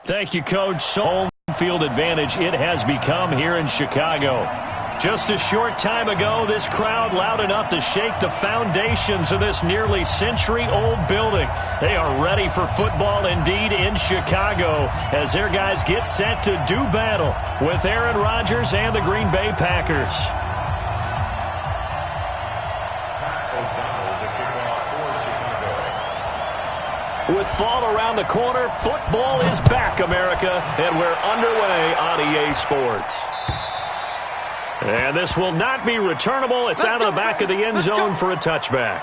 Thank you, Coach. Home field advantage it has become here in Chicago. Just a short time ago, this crowd loud enough to shake the foundations of this nearly century-old building. They are ready for football indeed in Chicago as their guys get set to do battle with Aaron Rodgers and the Green Bay Packers. With fall around the corner, football is back, America, and we're underway on EA Sports. And this will not be returnable. It's out of the back of the end zone for a touchback.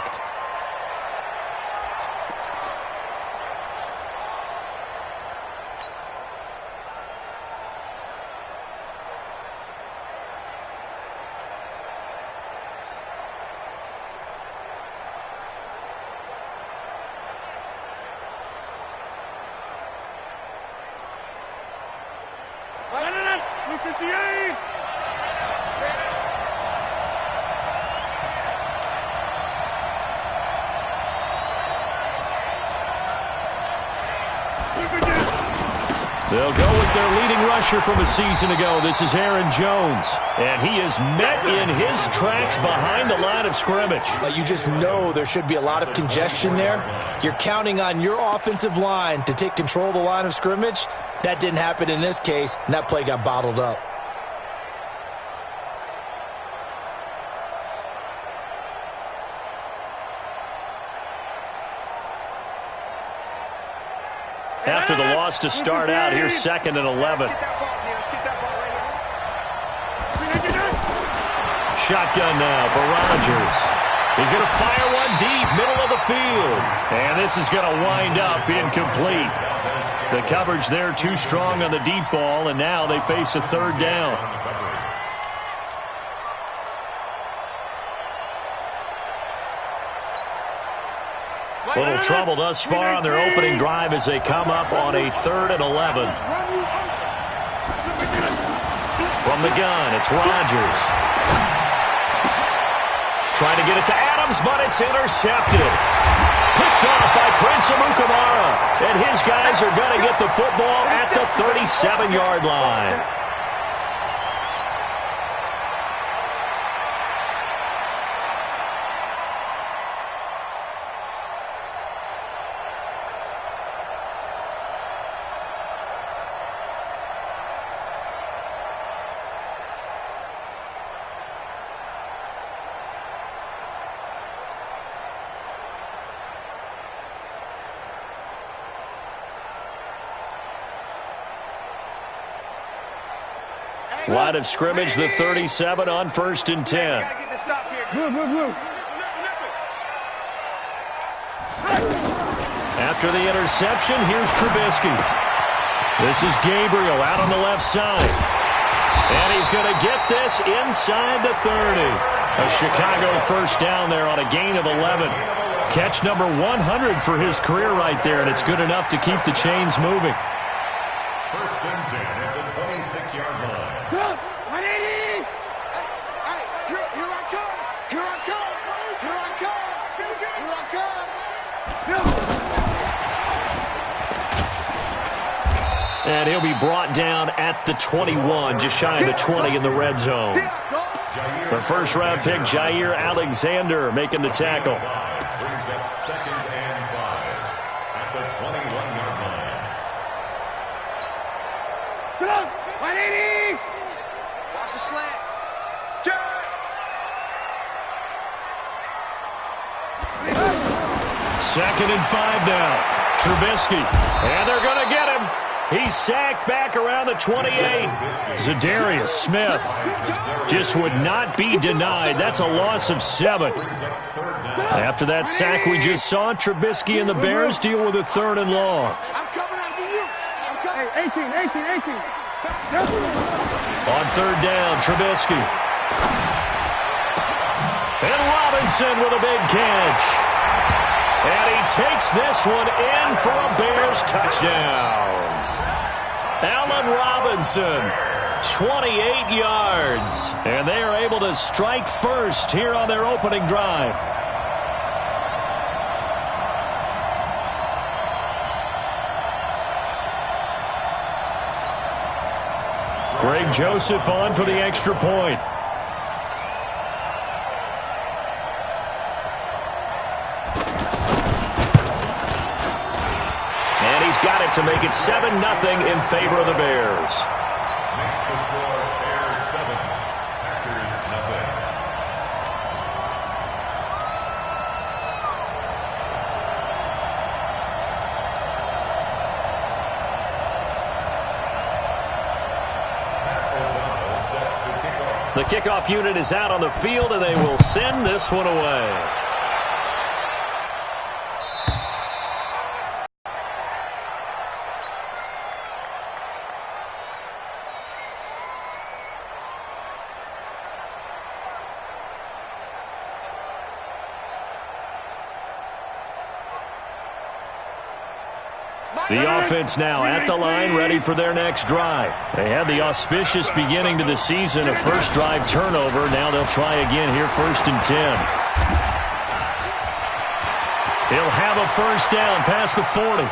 They'll go with their leading rusher from a season ago. This is Aaron Jones. And he is met in his tracks behind the line of scrimmage. You just know there should be a lot of congestion there. You're counting on your offensive line to take control of the line of scrimmage. That didn't happen in this case, and that play got bottled up. After the loss to start out, here's 2nd and 11. Shotgun now for Rodgers. He's going to fire one deep, middle of the field. And this is going to wind up incomplete. The coverage there too strong on the deep ball, and now they face a 3rd down. A little trouble thus far on their opening drive as they come up on a 3rd and 11. From the gun, it's Rodgers. Trying to get it to Adams, but it's intercepted. Picked off by Prince Amukamara. And his guys are going to get the football at the 37-yard line. Line of scrimmage, the 37 on 1st and 10. After the interception, here's Trubisky. This is Gabriel out on the left side. And he's going to get this inside the 30. A Chicago 1st down there on a gain of 11. Catch number 100 for his career right there, and it's good enough to keep the chains moving. 1st and 10 at the 26-yard line. 180! Hey, here I come! Here I come! Here I come! Here I come! And he'll be brought down at the 21, just shy of the 20 in the red zone. The 1st-round pick, Jair Alexander, making the tackle. Brings up 2nd and 5 at the 21-yard line. 180! Watch the slant. 2nd and 5 now. Trubisky. And they're going to get him. He's sacked back around the 28. Zadarius Smith just would not be denied. That's a loss of 7. After that sack we just saw, Trubisky and the Bears deal with a 3rd and long. I'm coming after you. I'm coming. 18. On 3rd down, Trubisky. And Robinson with a big catch. And he takes this one in for a Bears touchdown. Allen Robinson, 28 yards. And they are able to strike first here on their opening drive. Greg Joseph on for the extra point. And he's got it to make it 7-0 in favor of the Bears. Makes the score Bears 7, Packers nothing. The kickoff unit is out on the field, and they will send this one away. The offense now at the line, ready for their next drive. They had the auspicious beginning to the season, a first drive turnover. Now they'll try again here, 1st and 10. He'll have a first down past the 40.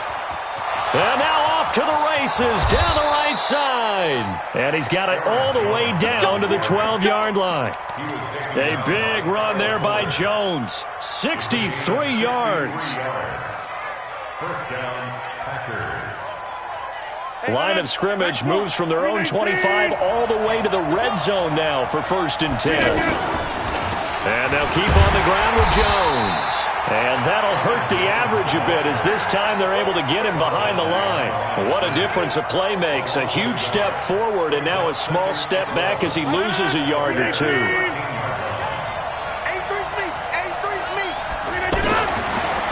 And now off to the races down the right side. And he's got it all the way down to the 12-yard line. A big run there by Jones. 63 yards. First down, Packers. Line of scrimmage moves from their own 25 all the way to the red zone now for 1st and 10. And they'll keep on the ground with Jones. And that'll hurt the average a bit as this time they're able to get him behind the line. What a difference a play makes. A huge step forward and now a small step back as he loses a yard or two.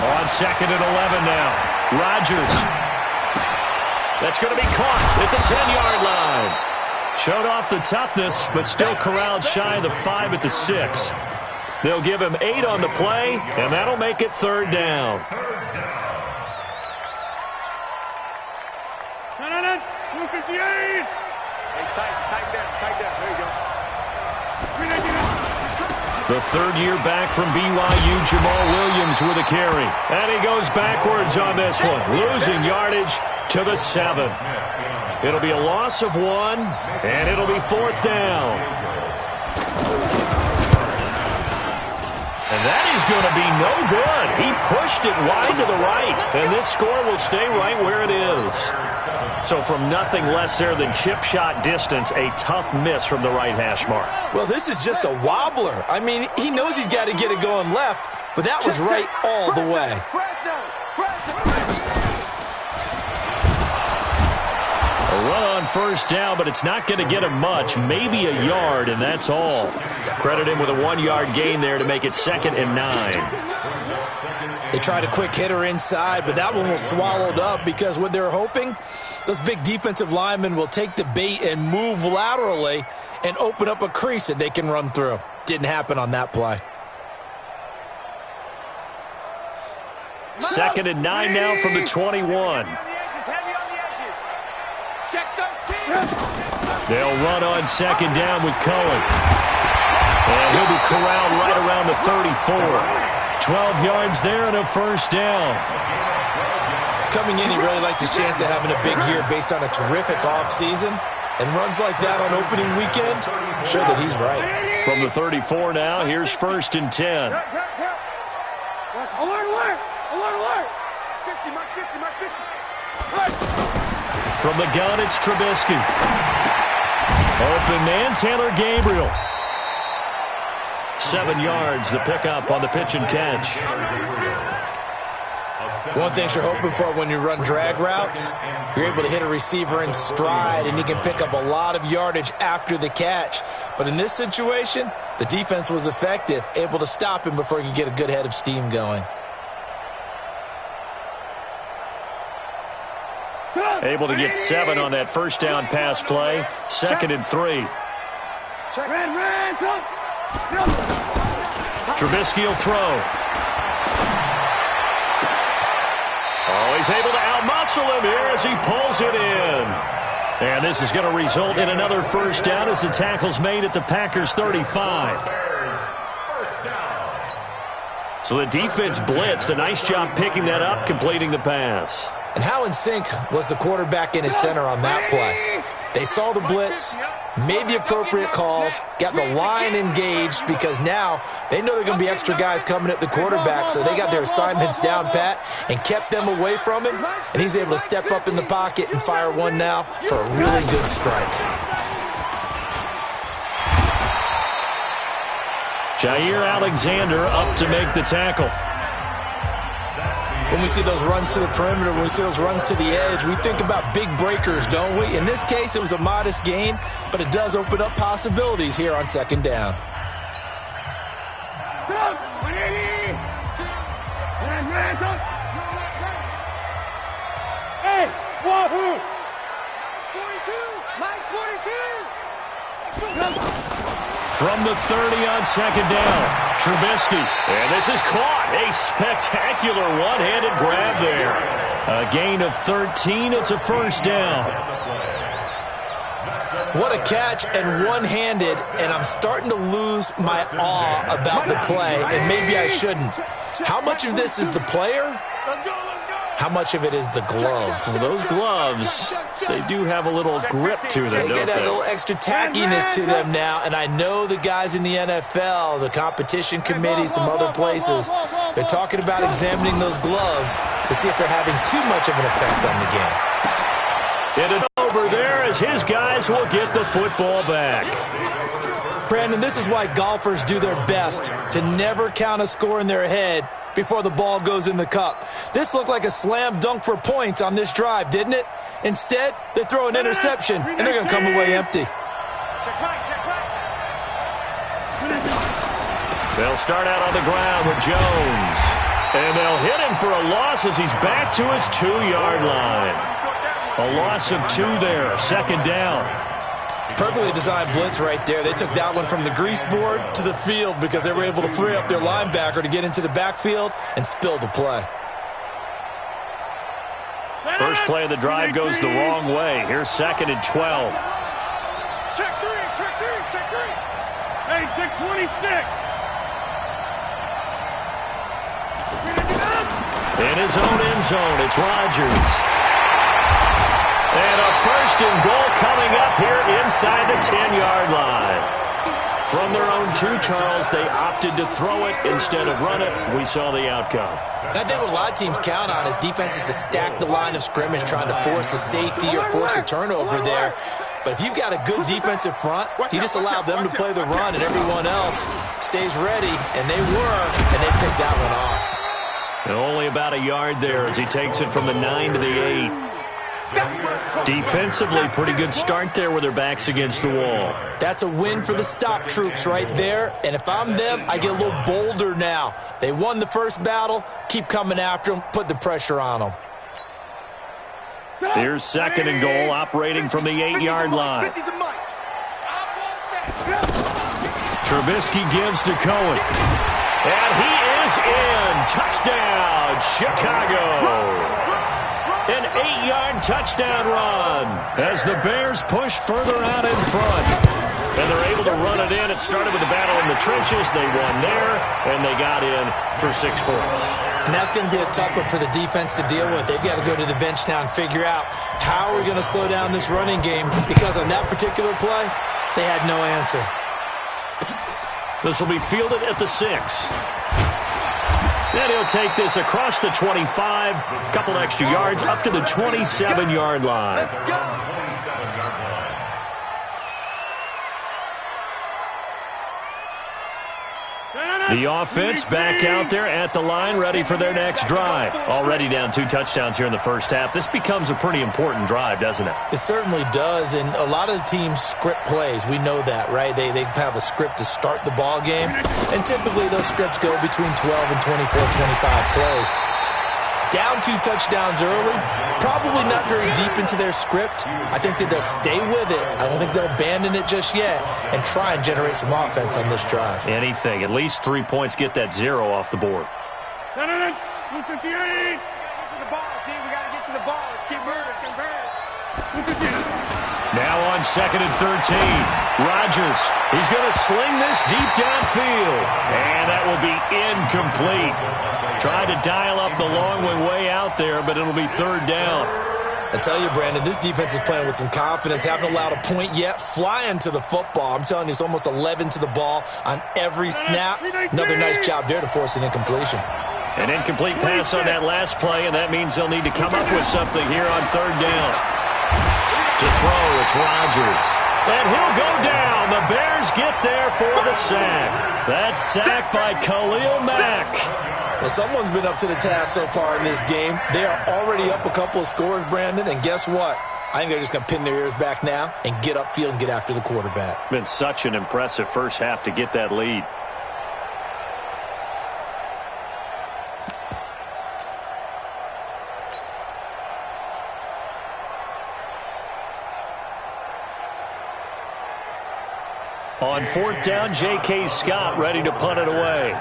On 2nd and 11 now. Rodgers. That's going to be caught at the 10-yard line. Showed off the toughness, but still corralled shy of the 5 at the 6. They'll give him 8 on the play, and that'll make it 3rd down. No, 258. Hey, tight there. There you go. The third-year back from BYU, Jamal Williams with a carry. And he goes backwards on this one, losing yardage to the 7. It'll be a loss of 1, and it'll be 4th down. And that is going to be no good. He pushed it wide to the right, and this score will stay right where it is. So from nothing less there than chip shot distance, a tough miss from the right hash mark. Well, this is just a wobbler. I mean, he knows he's got to get it going left, but that was right all the way. A run on 1st down, but it's not going to get him much, maybe a yard, and that's all. Credit him with a 1-yard gain there to make it 2nd and 9. They tried a quick hitter inside, but that one was swallowed up because what they're hoping, those big defensive linemen will take the bait and move laterally and open up a crease that they can run through. Didn't happen on that play. 2nd and 9 now from the 21. They'll run on 2nd down with Cohen. And he'll be corralled right around the 34. 12 yards there and a 1st down. Coming in, he really liked his chance of having a big year based on a terrific offseason. And runs like that on opening weekend, show that he's right. From the 34 now, here's 1st and 10. Alert! 50. From the gun, it's Trubisky. Open man, Taylor Gabriel. 7 yards, the pickup on the pitch and catch. One thing you're hoping for when you run drag routes, you're able to hit a receiver in stride, and he can pick up a lot of yardage after the catch. But in this situation, the defense was effective, able to stop him before he could get a good head of steam going. Able to get 7 on that 1st down pass play. 2nd and 3. Trubisky will throw. Oh, he's able to outmuscle him here as he pulls it in. And this is going to result in another 1st down as the tackle's made at the Packers' 35. So the defense blitzed. A nice job picking that up, completing the pass. And how in sync was the quarterback in his center on that play? They saw the blitz, made the appropriate calls, got the line engaged because now they know they're going to be extra guys coming at the quarterback, so they got their assignments down pat and kept them away from him, and he's able to step up in the pocket and fire one now for a really good strike. Jair Alexander up to make the tackle. When we see those runs to the perimeter, when we see those runs to the edge, we think about big breakers, don't we? In this case, it was a modest gain, but it does open up possibilities here on second down. Hey, Wahoo! Max 42! From the 30 on second down, Trubisky. And this is caught. A spectacular one-handed grab there. A gain of 13. It's a first down. What a catch and one-handed, and I'm starting to lose my awe about the play, and maybe I shouldn't. How much of this is the player? How much of it is the glove? Well, those gloves, they do have a little grip to them, They don't get a they? little extra tackiness to them now, and I know the guys in the NFL, the competition committee, some other places, they're talking about examining those gloves to see if they're having too much of an effect on the game. It is over there as his guys will get the football back. Brandon, this is why golfers do their best to never count a score in their head before the ball goes in the cup. This looked like a slam dunk for points on this drive, didn't it? Instead, they throw an interception, and they're going to come away empty. They'll start out on the ground with Jones. And they'll hit him for a loss as he's back to his 2-yard line. A loss of 2 there, second down. Perfectly designed blitz right there. They took that one from the grease board to the field because they were able to free up their linebacker to get into the backfield and spill the play. First play of the drive goes the wrong way. Here's second and 12. Check three. Hey, check 26. In his own end zone, it's Rodgers. And a first and goal coming up here inside the 10-yard line. From their own 2, Charles, they opted to throw it instead of run it. We saw the outcome. And I think what a lot of teams count on is defenses to stack the line of scrimmage, trying to force a safety or force a turnover there. But if you've got a good defensive front, you just allow them to play the run and everyone else stays ready, and they were, and they picked that one off. And only about a yard there as he takes it from the 9 to the 8. Defensively, pretty good start there with their backs against the wall. That's a win for the stop troops right there. And if I'm them, I get a little bolder now. They won the first battle. Keep coming after them. Put the pressure on them. Here's second and goal, operating from the 8-yard line. Trubisky gives to Cohen. And he is in. Touchdown, Chicago. An 8-yard touchdown run as the Bears push further out in front. And they're able to run it in. It started with a battle in the trenches. They won there, and they got in for 6 points. And that's going to be a tough one for the defense to deal with. They've got to go to the bench now and figure out how are we going to slow down this running game, because on that particular play, they had no answer. This will be fielded at the 6. And he'll take this across the 25, couple extra yards, up to the 27-yard line. The offense back out there at the line, ready for their next drive. Already down 2 touchdowns here in the first half. This becomes a pretty important drive, doesn't it? It certainly does, and a lot of the teams script plays. We know that, right? They have a script to start the ball game, and typically those scripts go between 12 and 24, 25 plays. Down 2 touchdowns early, probably not very deep into their script. I think that they'll stay with it. I don't think they'll abandon it just yet and try and generate some offense on this drive. Anything. At least 3 points, get that 0 off the board. 258. Get to the ball, team. We got to get to the ball. Let's keep moving. Now on second and 13, Rodgers. He's going to sling this deep downfield. And that will be incomplete. Tried to dial up the long one way out there, but it'll be third down. I tell you, Brandon, this defense is playing with some confidence. Haven't allowed a point yet. Flying to the football. I'm telling you, it's almost 11 to the ball on every snap. Another nice job there to force an incompletion. An incomplete pass on that last play, and that means they'll need to come up with something here on third down. To throw, it's Rodgers. And he'll go down. The Bears get there for the sack. That's sacked by Khalil Mack. Well, someone's been up to the task so far in this game. They are already up a couple of scores, Brandon, and guess what? I think they're just going to pin their ears back now and get upfield and get after the quarterback. Been such an impressive first half to get that lead. On fourth down, J.K. Scott ready to punt it away.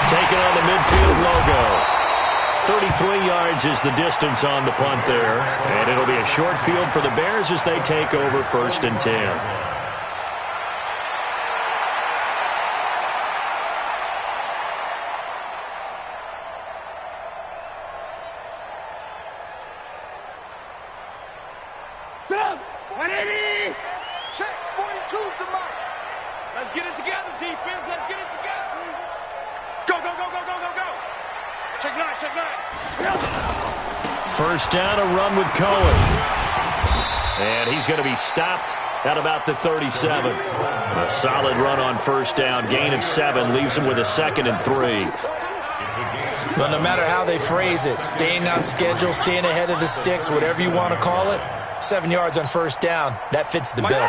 Taking on the midfield logo. 33 yards is the distance on the punt there. And it'll be a short field for the Bears as they take over first and 10. Check, 42's the mark. Let's get it together, defense. Let's get it together. Go, go, go, go, go, go, go. Check nine, check nine. First down, a run with Cohen. And he's going to be stopped at about the 37. A solid run on first down. Gain of 7 leaves him with a 2nd and 3. But no matter how they phrase it, staying on schedule, staying ahead of the sticks, whatever you want to call it, 7 yards on first down, that fits the bill.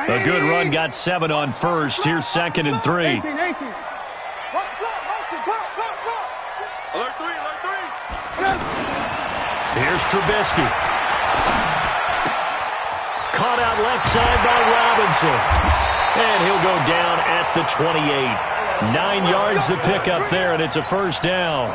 A good run, got 7 on first. Here's 2nd and 3. Alert three. Here's Trubisky. Caught out left side by Robinson. And he'll go down at the 28. 9 yards the pickup there, and it's a first down.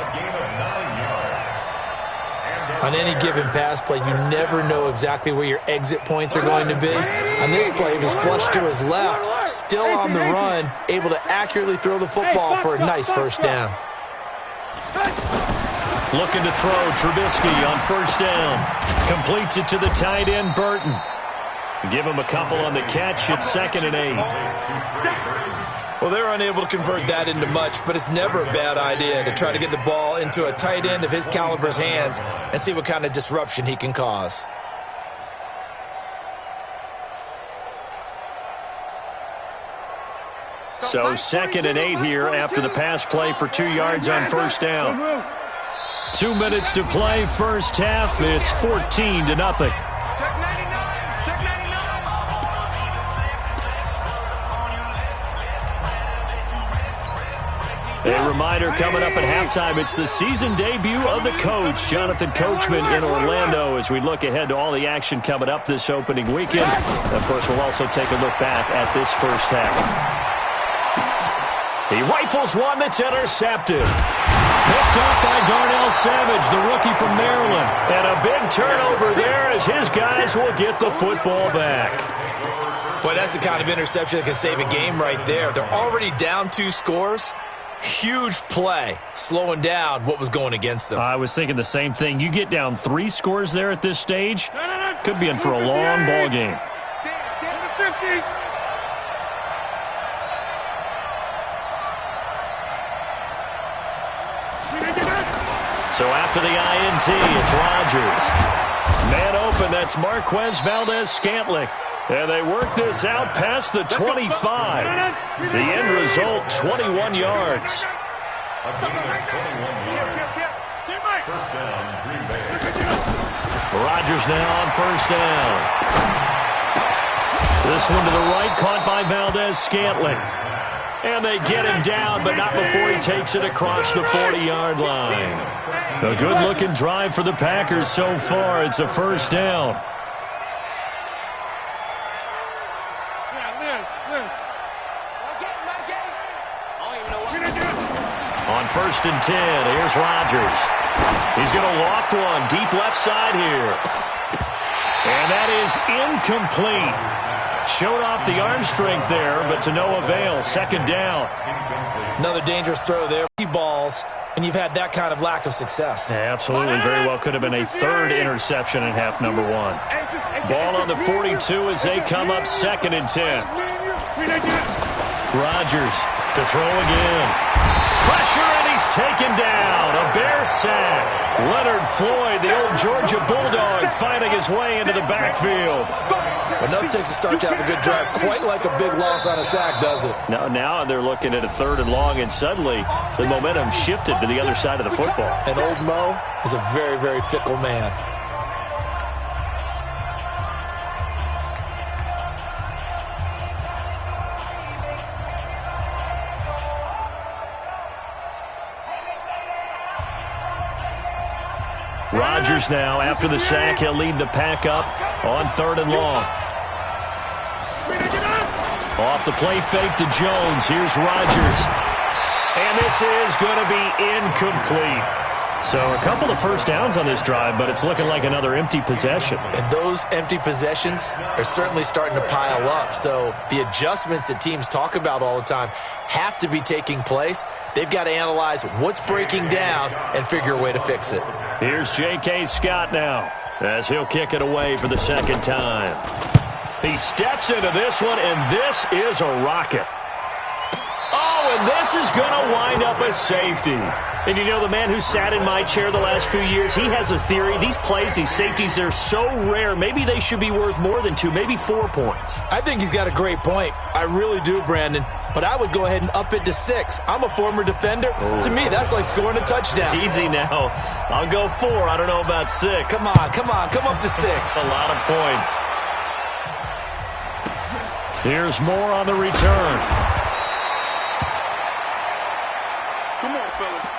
On any given pass play, you never know exactly where your exit points are going to be. On this play, he was flushed to his left, still on the run, able to accurately throw the football for a nice first down. Looking to throw, Trubisky on first down. Completes it to the tight end, Burton. Give him a couple on the catch. It's 2nd and 8. Well, they're unable to convert that into much, but it's never a bad idea to try to get the ball into a tight end of his caliber's hands and see what kind of disruption he can cause. So 2nd and 8 here after the pass play for 2 yards on first down. 2 minutes to play first half. It's 14-0. Check 99. Check 99. A reminder coming up at halftime, it's the season debut of the coach, Jonathan Coachman, in Orlando, as we look ahead to all the action coming up this opening weekend. Of course, we'll also take a look back at this first half. He rifles one that's intercepted. Picked up by Darnell Savage, the rookie from Maryland. And a big turnover there as his guys will get the football back. Boy, that's the kind of interception that can save a game right there. They're already down 2 scores. Huge play, slowing down what was going against them. I was thinking the same thing. You get down 3 scores there at this stage, could be in for a long ball game. So after the INT, it's Rodgers. Man open, that's Marquez Valdez-Scantling. And they work this out past the 25. The end result, 21 yards. A gain of 21 yards. First down, Green Bay. Rodgers now on first down. This one to the right, caught by Valdez-Scantling. And they get him down, but not before he takes it across the 40-yard line. A good-looking drive for the Packers so far. It's a first down. On first and 10, here's Rodgers. He's going to loft one deep left side here. And that is incomplete. Showed off the arm strength there, but to no avail. Second down. Another dangerous throw there. Balls, and you've had that kind of lack of success. Yeah, absolutely. Very well could have been a third interception in half number one. Ball on the 42 as they come up 2nd and 10. Rodgers to throw again. Pressure, and he's taken down. A Bear sack. Leonard Floyd, the old Georgia Bulldog, finding his way into the backfield. Enough takes a start to have a good drive. Quite like a big loss on a sack, does it? Now they're looking at a 3rd and long, and suddenly the momentum shifted to the other side of the football. And old Mo is a very, very fickle man. Rodgers now, after the sack, he'll lead the pack up on 3rd and long. Off the play fake to Jones. Here's Rodgers. And this is going to be incomplete. So a couple of first downs on this drive, but it's looking like another empty possession. And those empty possessions are certainly starting to pile up. So the adjustments that teams talk about all the time have to be taking place. They've got to analyze what's breaking down and figure a way to fix it. Here's J.K. Scott now as he'll kick it away for the 2nd time. He steps into this one, and this is a rocket. Oh, and this is going to wind up a safety. And you know, the man who sat in my chair the last few years, he has a theory. These plays, these safeties, they're so rare. Maybe they should be worth more than 2, maybe 4 points. I think he's got a great point. I really do, Brandon. But I would go ahead and up it to 6. I'm a former defender. Oh. To me, that's like scoring a touchdown. Easy now. I'll go 4. I don't know about 6. Come on. Come up to 6. A lot of points. Here's more on the return. Come on, fellas.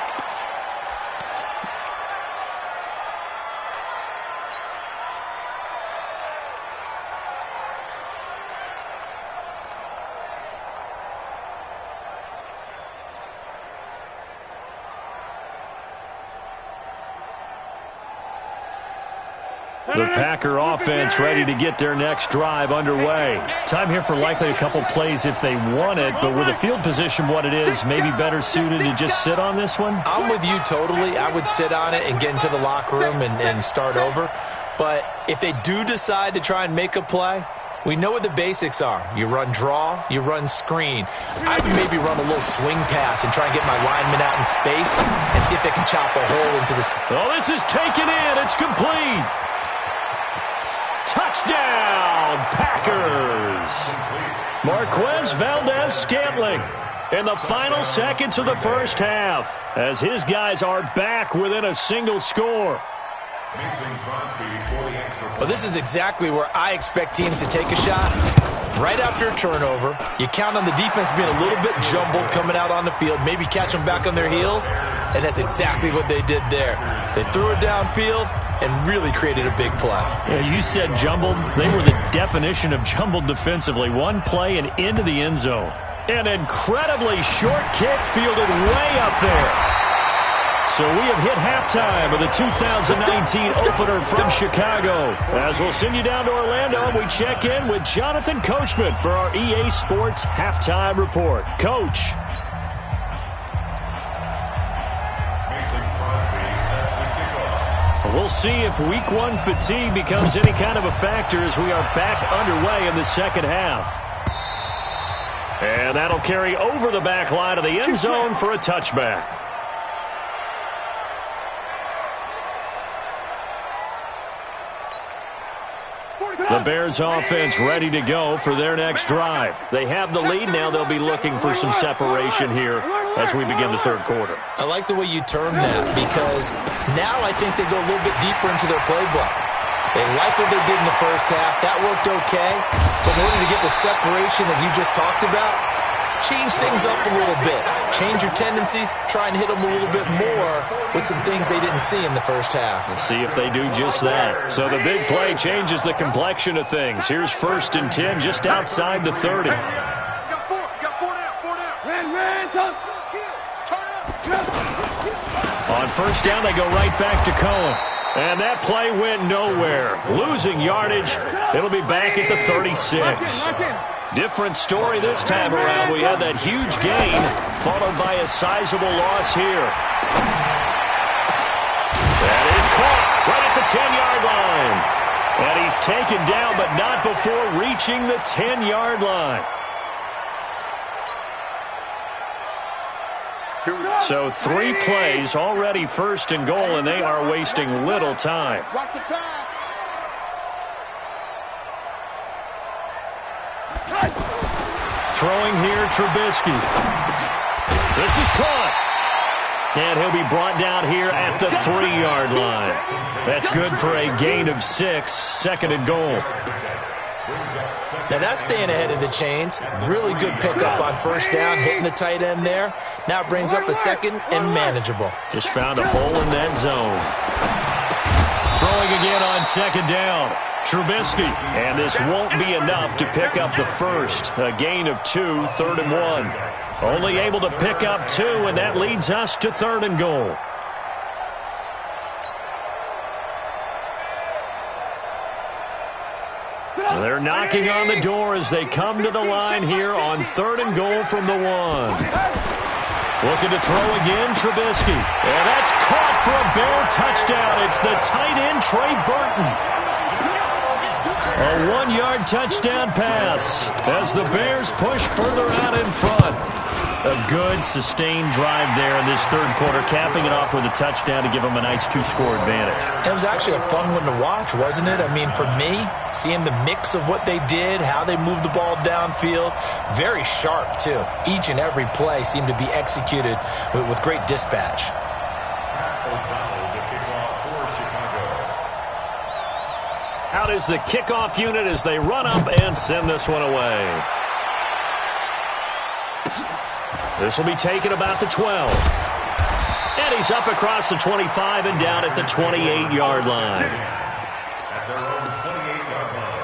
The Packer offense ready to get their next drive underway. Time here for likely a couple plays if they want it, but with the field position what it is, maybe better suited to just sit on this one? I'm with you totally. I would sit on it and get into the locker room and start over. But if they do decide to try and make a play, we know what the basics are. You run draw, you run screen. I would maybe run a little swing pass and try and get my linemen out in space and see if they can chop a hole into this. Oh, this is taken in. It's complete. Touchdown, Packers! Marquez Valdez-Scantling in the final seconds of the first half as his guys are back within a single score. Well, this is exactly where I expect teams to take a shot. Right after a turnover, you count on the defense being a little bit jumbled coming out on the field, maybe catch them back on their heels, and that's exactly what they did there. They threw it downfield and really created a big play. Yeah, you said jumbled. They were the definition of jumbled defensively. One play and into the end zone. An incredibly short kick fielded way up there. So we have hit halftime of the 2019 opener from Chicago. As we'll send you down to Orlando, and we check in with Jonathan Coachman for our EA Sports Halftime Report. Coach. We'll see if Week 1 fatigue becomes any kind of a factor as we are back underway in the second half. And that'll carry over the back line of the end zone for a touchback. The Bears offense ready to go for their next drive. They have the lead. Now they'll be looking for some separation here as we begin the third quarter. I like the way you termed that because now I think they go a little bit deeper into their playbook. They like what they did in the first half. That worked okay. But in order to get the separation that you just talked about, change things up a little bit. Change your tendencies. Try and hit them a little bit more with some things they didn't see in the first half. We'll see if they do just that. So the big play changes the complexion of things. Here's 1st and 10 just outside the 30. Got four down. Ran, turn up. On first down, they go right back to Cohen. And that play went nowhere. Losing yardage. It'll be back at the 36. Different story this time around. We had that huge gain, followed by a sizable loss here. That is caught right at the 10-yard line. And he's taken down, but not before reaching the 10-yard line. So 3 plays, already first and goal, and they are wasting little time. Watch the pass. Throwing here, Trubisky. This is caught. And he'll be brought down here at the 3-yard line. That's good for a gain of 6, second and goal. Now that's staying ahead of the chains. Really good pickup on first down, hitting the tight end there. Now it brings up a second and manageable. Just found a hole in that zone. Throwing again on second down. Trubisky. And this won't be enough to pick up the first. A gain of 2, third and 1. Only able to pick up 2, and that leads us to third and goal. They're knocking on the door as they come to the line here on third and goal from the 1. Looking to throw again, Trubisky. And that's caught for a Bear touchdown. It's the tight end, Trey Burton. A 1-yard touchdown pass as the Bears push further out in front. A good, sustained drive there in this third quarter, capping it off with a touchdown to give them a nice 2-score advantage. It was actually a fun one to watch, wasn't it? I mean, for me, seeing the mix of what they did, how they moved the ball downfield, very sharp, too. Each and every play seemed to be executed with great dispatch. Out is the kickoff unit as they run up and send this one away. This will be taken about the 12. And he's up across the 25 and down at the 28-yard line. At their own 28-yard line.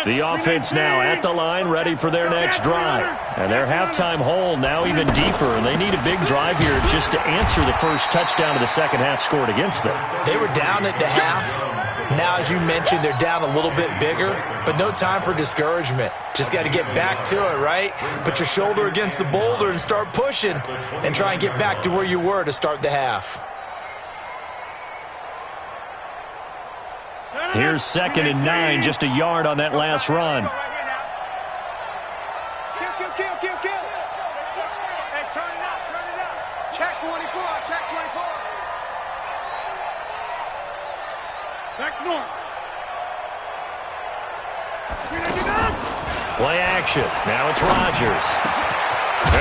The offense now at the line, ready for their next drive. And their halftime hole now even deeper, and they need a big drive here just to answer the first touchdown of the second half scored against them. They were down at the half. Now, as you mentioned, they're down a little bit bigger, but no time for discouragement. Just got to get back to it, right? Put your shoulder against the boulder and start pushing and try and get back to where you were to start the half. Here's second and 9, just a yard on that last run. Kill. Hey, turn it up. Check 24. Back north. Play action. Now it's Rodgers.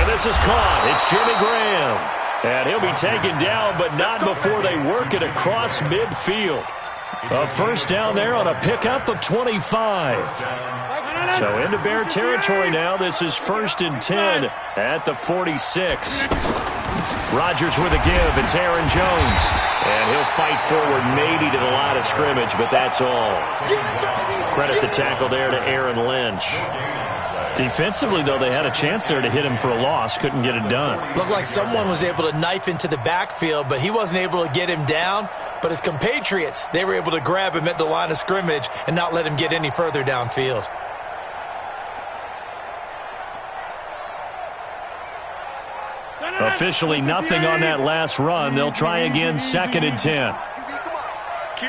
And this is caught. It's Jimmy Graham. And he'll be taken down, but not before they work it across midfield. A first down there on a pickup of 25. So into Bear territory now. This is first and 10 at the 46. Rodgers with a give. It's Aaron Jones. And he'll fight forward maybe to the line of scrimmage, but that's all. Credit the tackle there to Aaron Lynch. Defensively, though, they had a chance there to hit him for a loss. Couldn't get it done. Looked like someone was able to knife into the backfield, but he wasn't able to get him down. But his compatriots, they were able to grab him at the line of scrimmage and not let him get any further downfield. Officially nothing on that last run. They'll try again, second and 10. Kill.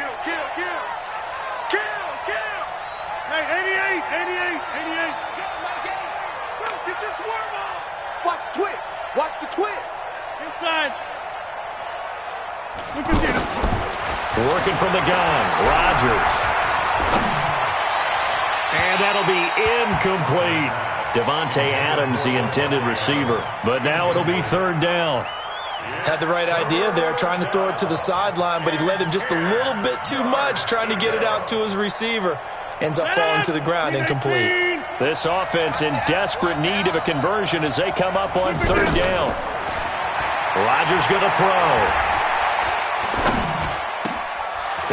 Hey, 88. Get your swerve off. Watch the twist. Inside. Look at him. Working from the gun, Rodgers. And that'll be incomplete. Devontae Adams, the intended receiver. But now it'll be third down. Had the right idea there, trying to throw it to the sideline, but he led him just a little bit too much, trying to get it out to his receiver. Ends up falling to the ground, incomplete. This offense in desperate need of a conversion as they come up on third down. Rodgers going to throw.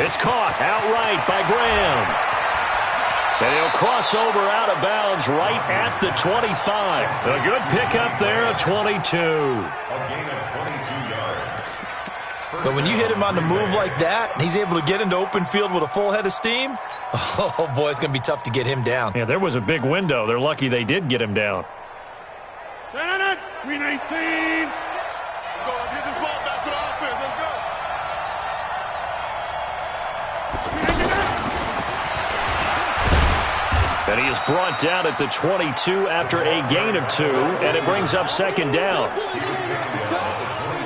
It's caught outright by Graham. And he'll cross over out of bounds right at the 25. A good pickup there, a 22. A gain of 22 yards. But when you hit him on the move like that, and he's able to get into open field with a full head of steam, oh, boy, it's going to be tough to get him down. Yeah, there was a big window. They're lucky they did get him down. 319. Let's go. Let's get this ball back for the offense. Let's go. And he is brought down at the 22 after a gain of 2, and it brings up second down.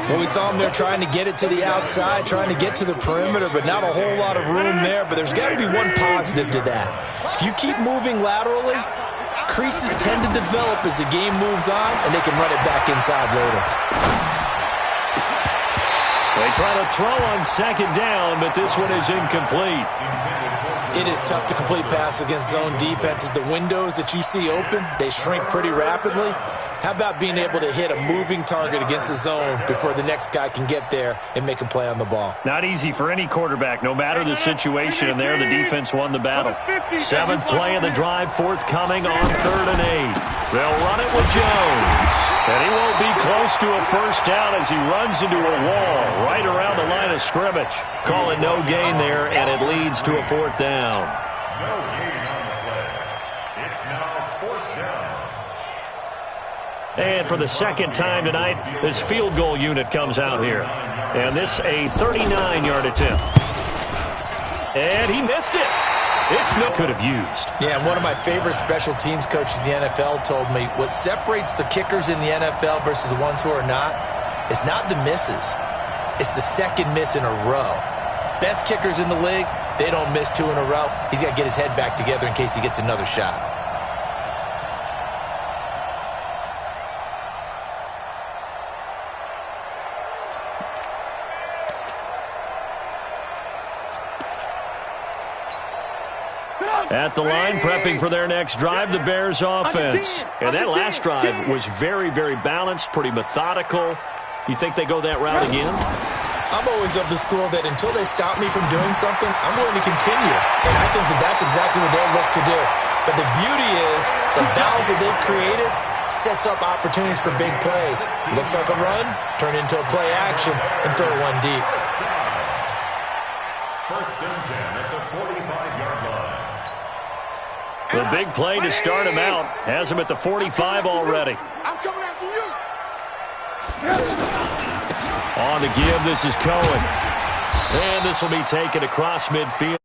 Well, we saw him there trying to get it to the outside, trying to get to the perimeter, but not a whole lot of room there. But there's got to be one positive to that. If you keep moving laterally, creases tend to develop as the game moves on, and they can run it back inside later. They try to throw on second down, but this one is incomplete. It is tough to complete pass against zone defenses. The windows that you see open, they shrink pretty rapidly. How about being able to hit a moving target against a zone before the next guy can get there and make a play on the ball? Not easy for any quarterback, no matter the situation, and there the defense won the battle. 7th play of the drive, forthcoming on 3rd and 8. They'll run it with Jones. And he won't be close to a first down as he runs into a wall right around the line of scrimmage. Call it no gain there, and it leads to a 4th down. No gain on the play. It's now 4th down. And for the second time tonight, this field goal unit comes out here. And this a 39-yard attempt. And he missed it. It's no could have used. Yeah, and one of my favorite special teams coaches in the NFL told me what separates the kickers in the NFL versus the ones who are not is not the misses. It's the second miss in a row. Best kickers in the league, they don't miss 2 in a row. He's got to get his head back together in case he gets another shot. At the line, prepping for their next drive, the Bears offense. And that last drive was very, very balanced, pretty methodical. You think they go that route again? I'm always of the school that until they stop me from doing something, I'm going to continue. And I think that that's exactly what they'll look to do. But the beauty is the valves that they've created sets up opportunities for big plays. Looks like a run, turn into a play action, and throw one deep. First and 10 at the 45-yard line. The big play to start him out has him at the 45 already. I'm coming after you. On the give, this is Cohen. And this will be taken across midfield.